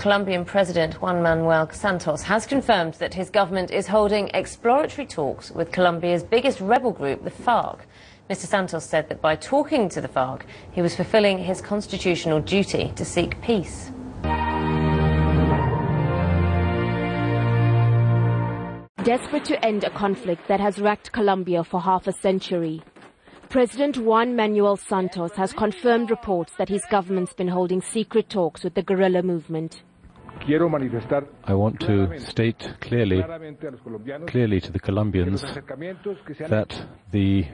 Colombian President Juan Manuel Santos has confirmed that his government is holding exploratory talks with Colombia's biggest rebel group, the FARC. Mr. Santos said that by talking to the FARC, he was fulfilling his constitutional duty to seek peace. Desperate to end a conflict that has racked Colombia for half a century, President Juan Manuel Santos has confirmed reports that his government's been holding secret talks with the guerrilla movement. I want to state clearly to the Colombians that the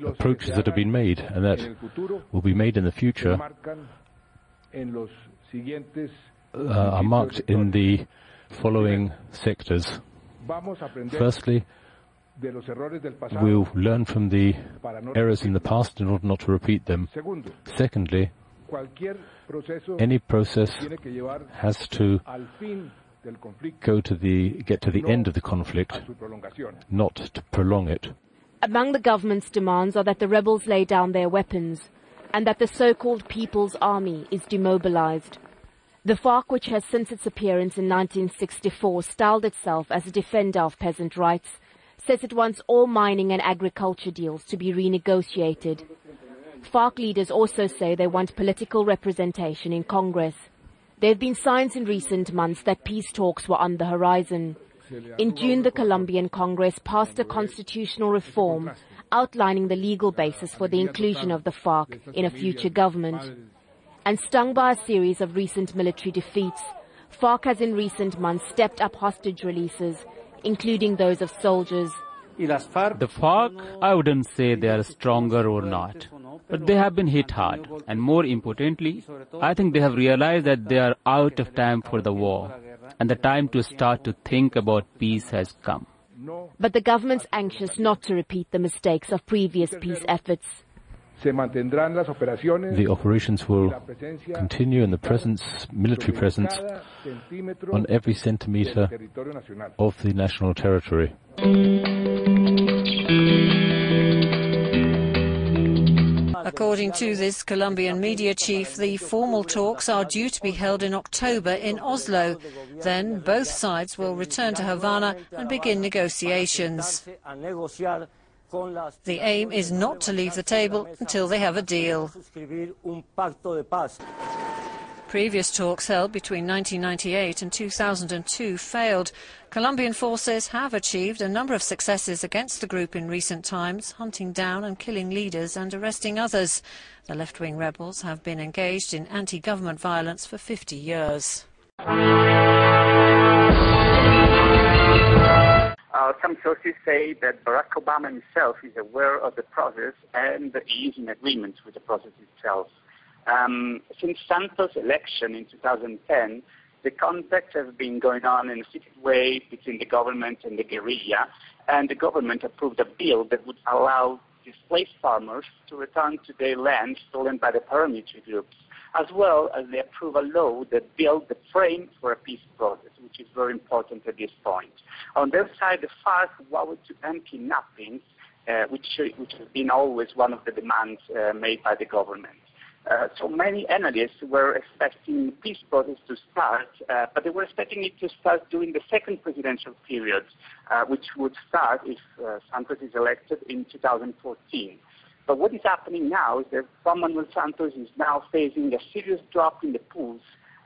approaches that have been made and that will be made in the future are marked in the following sectors. Firstly, we'll learn from the errors in the past in order not to repeat them. Secondly, any process has to get to the end of the conflict, not to prolong it. Among the government's demands are that the rebels lay down their weapons and that the so-called People's Army is demobilized. The FARC, which has since its appearance in 1964 styled itself as a defender of peasant rights, says it wants all mining and agriculture deals to be renegotiated. FARC leaders also say they want political representation in Congress. There have been signs in recent months that peace talks were on the horizon. In June, the Colombian Congress passed a constitutional reform outlining the legal basis for the inclusion of the FARC in a future government. And stung by a series of recent military defeats, FARC has in recent months stepped up hostage releases, including those of soldiers. The FARC, I wouldn't say they are stronger or not, but they have been hit hard. And more importantly, I think they have realized that they are out of time for the war, and the time to start to think about peace has come. But the government's anxious not to repeat the mistakes of previous peace efforts. The operations will continue in the military presence on every centimetre of the national territory. According to this Colombian media chief, the formal talks are due to be held in October in Oslo. Then both sides will return to Havana and begin negotiations. The aim is not to leave the table until they have a deal. Previous talks held between 1998 and 2002 failed. Colombian forces have achieved a number of successes against the group in recent times, hunting down and killing leaders and arresting others. The left-wing rebels have been engaged in anti-government violence for 50 years. Some sources say that Barack Obama himself is aware of the process and is in agreement with the process itself. Since Santos' election in 2010, the contact has been going on in a secret way between the government and the guerrilla, and the government approved a bill that would allow displaced farmers to return to their land stolen by the paramilitary groups, as well as they approve a law that builds the frame for a peace process, which is very important at this point. On their side, the FARC vowed to end kidnappings, which has been always one of the demands made by the government. So many analysts were expecting the peace process to start, but they were expecting it to start during the second presidential period, which would start if Santos is elected in 2014. But what is happening now is that Juan Manuel Santos is now facing a serious drop in the polls,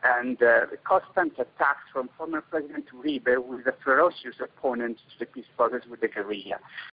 and the constant attacks from former President Uribe, who is a ferocious opponent to the peace process with the guerrilla.